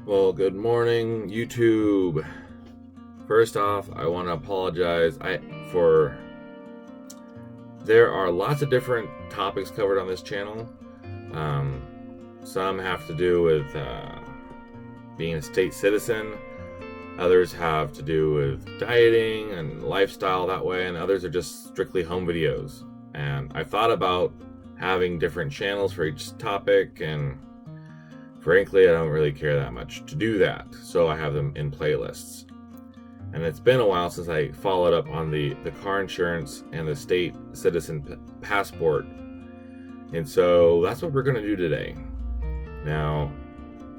Well, good morning, YouTube. First off, I want to apologize for there are lots of different topics covered on this channel. Some have to do with being a state citizen. Others have to do with dieting and lifestyle that way, and others are just strictly home videos. And I thought about having different channels for each topic, and frankly, I don't really care that much to do that, so I have them in playlists. And it's been a while since I followed up on the car insurance and the state citizen passport. And so that's what we're going to do today. Now,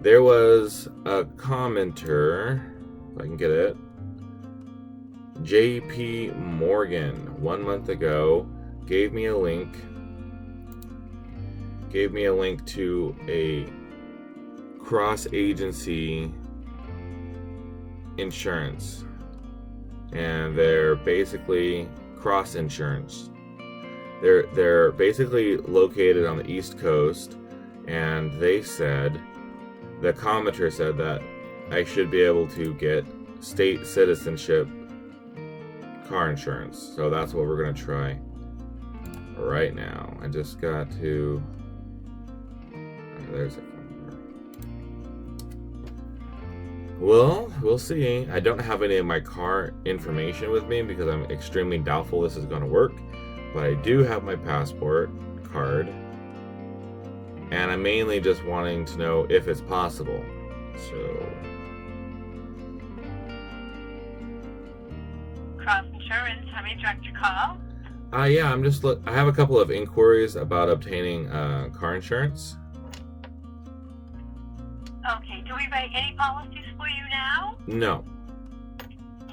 there was a commenter, if I can get it, JP Morgan, 1 month ago, gave me a link to a cross-agency insurance, and they're basically cross insurance. They're basically located on the East Coast, and the commenter said that I should be able to get state citizenship car insurance. So that's what we're gonna try right now. I just got to, there's a, well, we'll see. I don't have any of my car information with me because I'm extremely doubtful this is going to work. But I do have my passport card. And I'm mainly just wanting to know if it's possible. So. Cross Insurance, how may I direct your call? Yeah, I have a couple of inquiries about obtaining car insurance. Okay, do we write any policies for you now? No.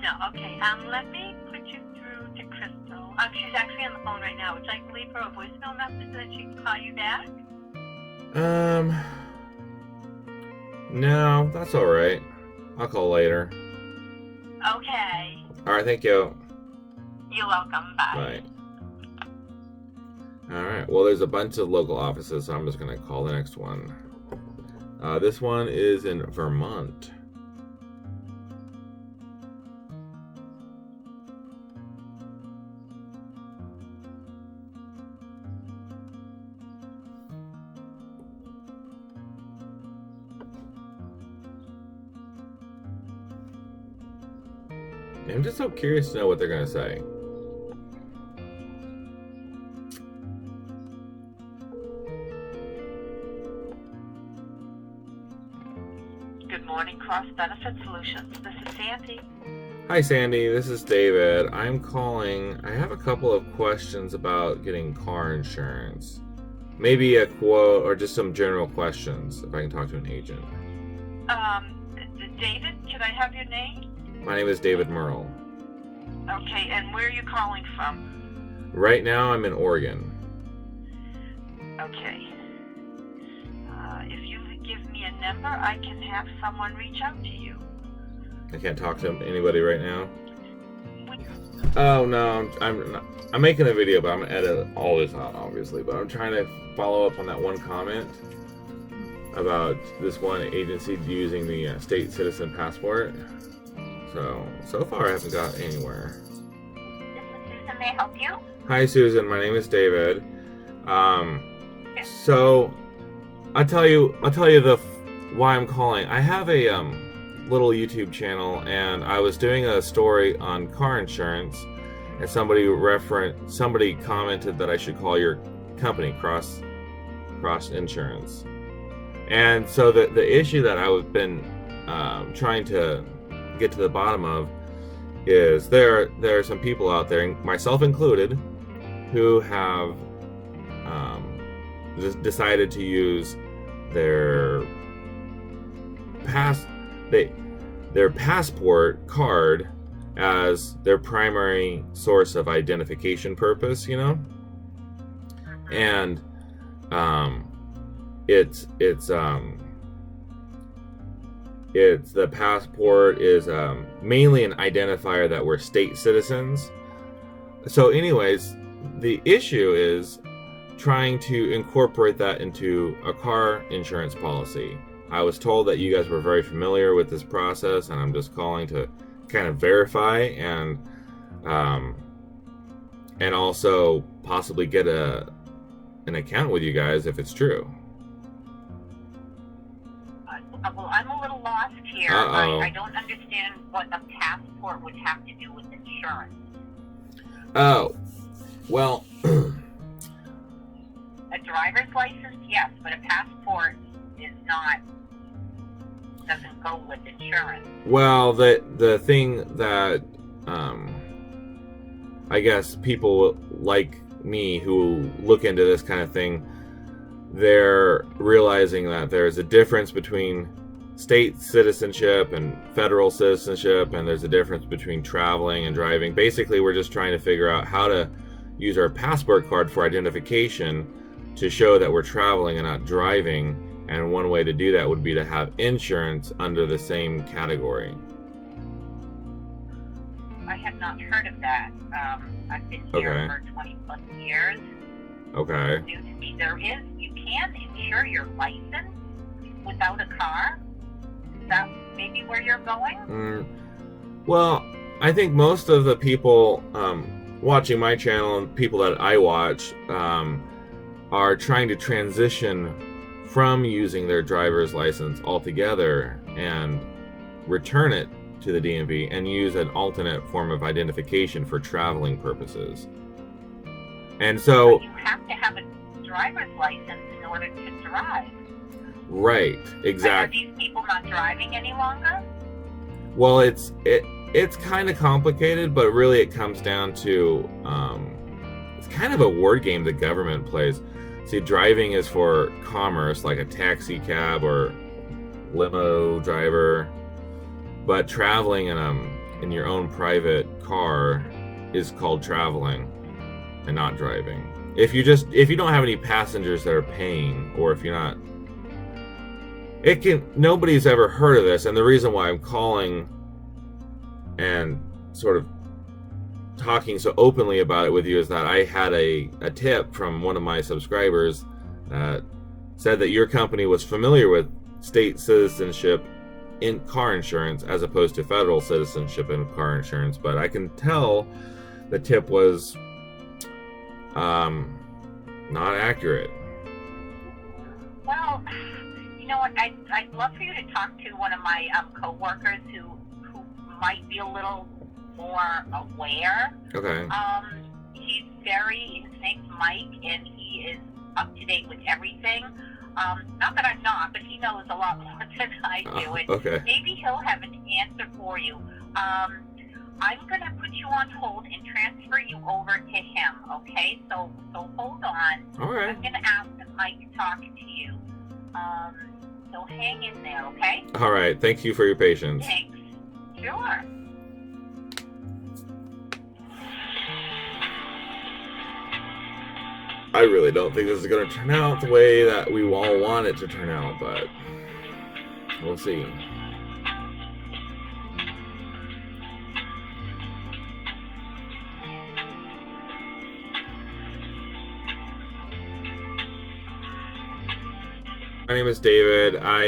No, okay. Let me put you through to Crystal. She's actually on the phone right now. Would you like to leave her a voicemail message so that she can call you back? No, that's all right. I'll call later. Okay. All right, thank you. You're welcome. Bye. Bye. All right, well, there's a bunch of local offices, so I'm just going to call the next one. This one is in Vermont. I'm just so curious to know what they're going to say. Good morning, Cross Benefit Solutions. This is Sandy. Hi, Sandy. This is David. I'm calling. I have a couple of questions about getting car insurance. Maybe a quote or just some general questions if I can talk to an agent. David, can I have your name? My name is David Merle. Okay, and where are you calling from? Right now, I'm in Oregon. Okay. If you give me a number, I can have someone reach out to you. I can't talk to anybody right now. Oh no, I'm making a video, but I'm gonna edit all this out, obviously. But I'm trying to follow up on that one comment about this one agency using the state citizen passport. So far I haven't got anywhere. This is Susan. May I help you? Hi, Susan. My name is David. So I'll tell you why I'm calling. I have a little YouTube channel, and I was doing a story on car insurance, and somebody commented that I should call your company Cross Insurance. And so the issue that I've been trying to get to the bottom of is there are some people out there, myself included, who have decided to use their passport card as their primary source of identification purpose, and it's the passport is mainly an identifier that we're state citizens. So anyways, the issue is trying to incorporate that into a car insurance policy. I was told that you guys were very familiar with this process, and I'm just calling to kind of verify and also possibly get an account with you guys if it's true. Well, I'm a little lost here. I don't understand what a passport would have to do with insurance. Oh, well... A driver's license, yes, but a passport doesn't go with insurance. Well, the thing that I guess people like me who look into this kind of thing, they're realizing that there's a difference between state citizenship and federal citizenship, and there's a difference between traveling and driving. Basically, we're just trying to figure out how to use our passport card for identification to show that we're traveling and not driving. And one way to do that would be to have insurance under the same category. I have not heard of that. I've been here for 20 plus years. Okay. New to me. You can insure your license without a car. Is that maybe where you're going? Well, I think most of the people watching my channel and people that I watch are trying to transition from using their driver's license altogether and return it to the DMV and use an alternate form of identification for traveling purposes. And so... But you have to have a driver's license in order to drive. Right, exactly. Are these people not driving any longer? Well, it's kind of complicated, but really it comes down to... it's kind of a word game the government plays. See, driving is for commerce, like a taxi cab or limo driver. But traveling in your own private car is called traveling and not driving. If you don't have any passengers that are paying, or if you're not, nobody's ever heard of this. And the reason why I'm calling and sort of talking so openly about it with you is that I had a tip from one of my subscribers that said that your company was familiar with state citizenship in car insurance as opposed to federal citizenship in car insurance. But I can tell the tip was not accurate. Well, you know what? I'd love for you to talk to one of my co-workers who might be a little more aware. Okay. His name's Mike, and he is up to date with everything. Not that I'm not, but he knows a lot more than I do. And okay. Maybe he'll have an answer for you. I'm going to put you on hold and transfer you over to him, okay? So hold on. All right. I'm going to ask Mike to talk to you. So hang in there, okay? All right. Thank you for your patience. Thanks. Sure. I really don't think this is going to turn out the way that we all want it to turn out, but we'll see. My name is David. I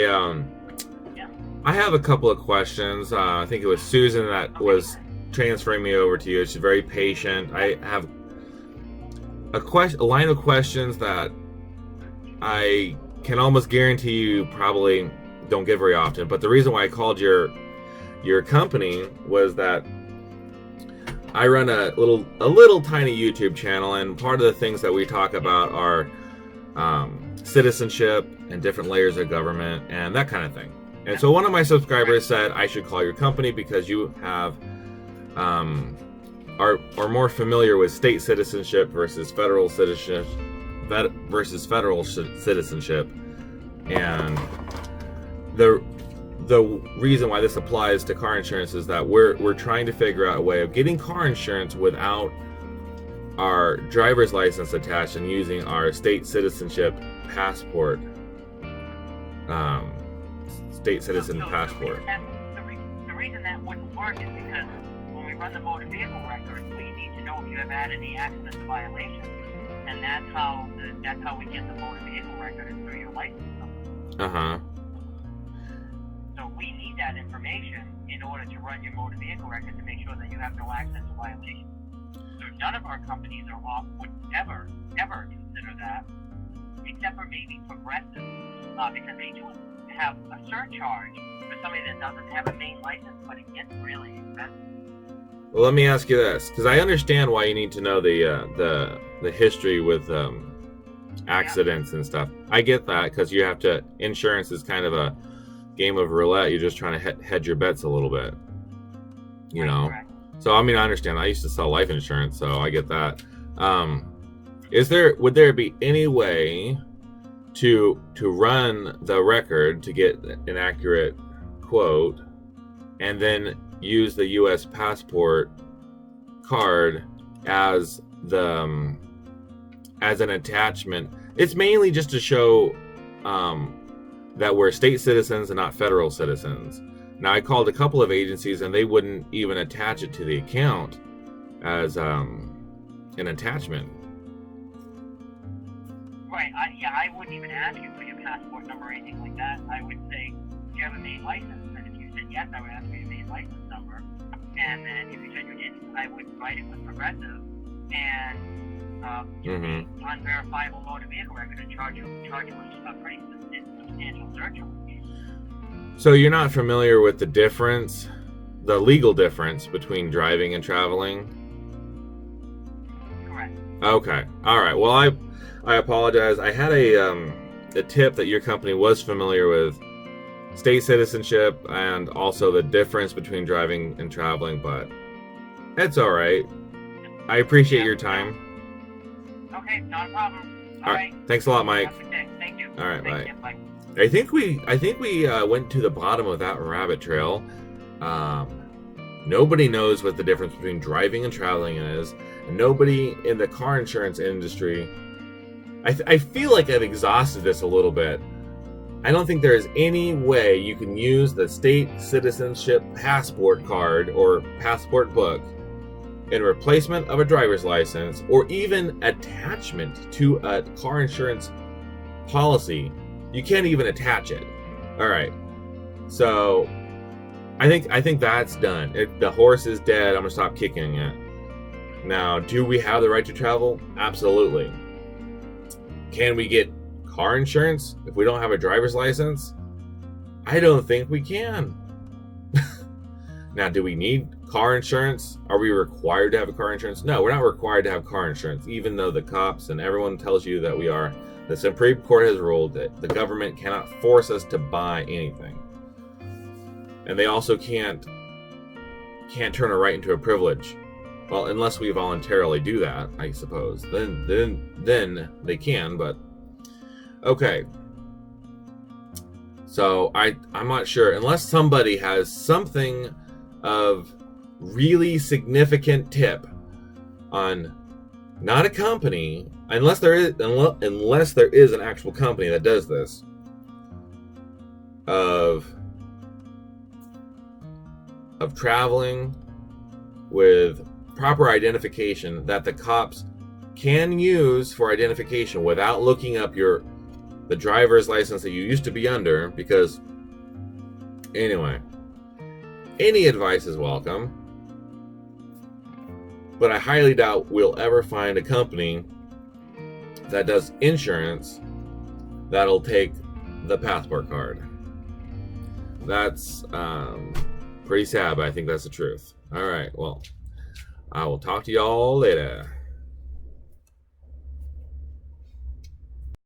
have a couple of questions. I think it was Susan that was transferring me over to you. She's very patient. I have a line of questions that I can almost guarantee you probably don't get very often. But the reason why I called your company was that I run a little tiny YouTube channel, and part of the things that we talk about are citizenship and different layers of government and that kind of thing. And so one of my subscribers said I should call your company because you have are more familiar with state citizenship versus federal citizenship, and the reason why this applies to car insurance is that we're trying to figure out a way of getting car insurance without our driver's license attached and using our state citizenship passport, state citizen passport. The reason that wouldn't work is because when we run the motor vehicle records, we need to know if you have had any accidents or violations, and that's how we get the motor vehicle record through your license number. information in order to run your motor vehicle record to make sure that you have no accidents or violations. So none of our companies would ever consider that, except for maybe Progressive, because they do have a surcharge for somebody that doesn't have a main license, but it gets really expensive. Well, let me ask you this, because I understand why you need to know the history with accidents and stuff. I get that, because you have to. Insurance is kind of a game of roulette. You're just trying to hedge your bets a little bit, you know. Correct. So I mean, I understand. I used to sell life insurance, so I get that. Would there be any way to run the record to get an accurate quote, and then use the U.S. passport card as an attachment? It's mainly just to show that we're state citizens and not federal citizens. Now, I called a couple of agencies and they wouldn't even attach it to the account as an attachment. Right. I wouldn't even ask you for your passport number or anything like that. I would say, do you have a main license? And if you said yes, I would ask for your main license number. And then if you said you didn't, I would write it with Progressive and use the unverifiable motor vehicle record and charge you a pretty substantial surcharge. So you're not familiar with the legal difference between driving and traveling? Correct. Okay. All right. Well, I apologize. I had a tip that your company was familiar with state citizenship and also the difference between driving and traveling, but it's all right. I appreciate your time. Okay, not a problem. All right. Thanks a lot, Mike. Have a good day. Thank you. All right, Thank bye. you. Bye. I think we went to the bottom of that rabbit trail. Nobody knows what the difference between driving and traveling is. Nobody in the car insurance industry. I feel like I've exhausted this a little bit. I don't think there is any way you can use the state citizenship passport card or passport book in replacement of a driver's license or even attachment to a car insurance policy. You can't even attach it. All right. So I think that's done. The horse is dead. I'm going to stop kicking it. Now, do we have the right to travel? Absolutely. Can we get car insurance if we don't have a driver's license? I don't think we can. Now, do we need car insurance? Are we required to have a car insurance? No, we're not required to have car insurance, even though the cops and everyone tells you that we are. The Supreme Court has ruled that the government cannot force us to buy anything. And they also can't turn a right into a privilege. Well, unless we voluntarily do that, I suppose. Then they can, but okay. So I'm not sure. Unless somebody has something of really significant tip on not a company, unless there is an actual company that does this, of traveling with proper identification that the cops can use for identification without looking up the driver's license that you used to be under. Because anyway, any advice is welcome, but I highly doubt we'll ever find a company that does insurance that'll take the passport card. That's pretty sad, but I think that's the truth. All right, well, I will talk to y'all later.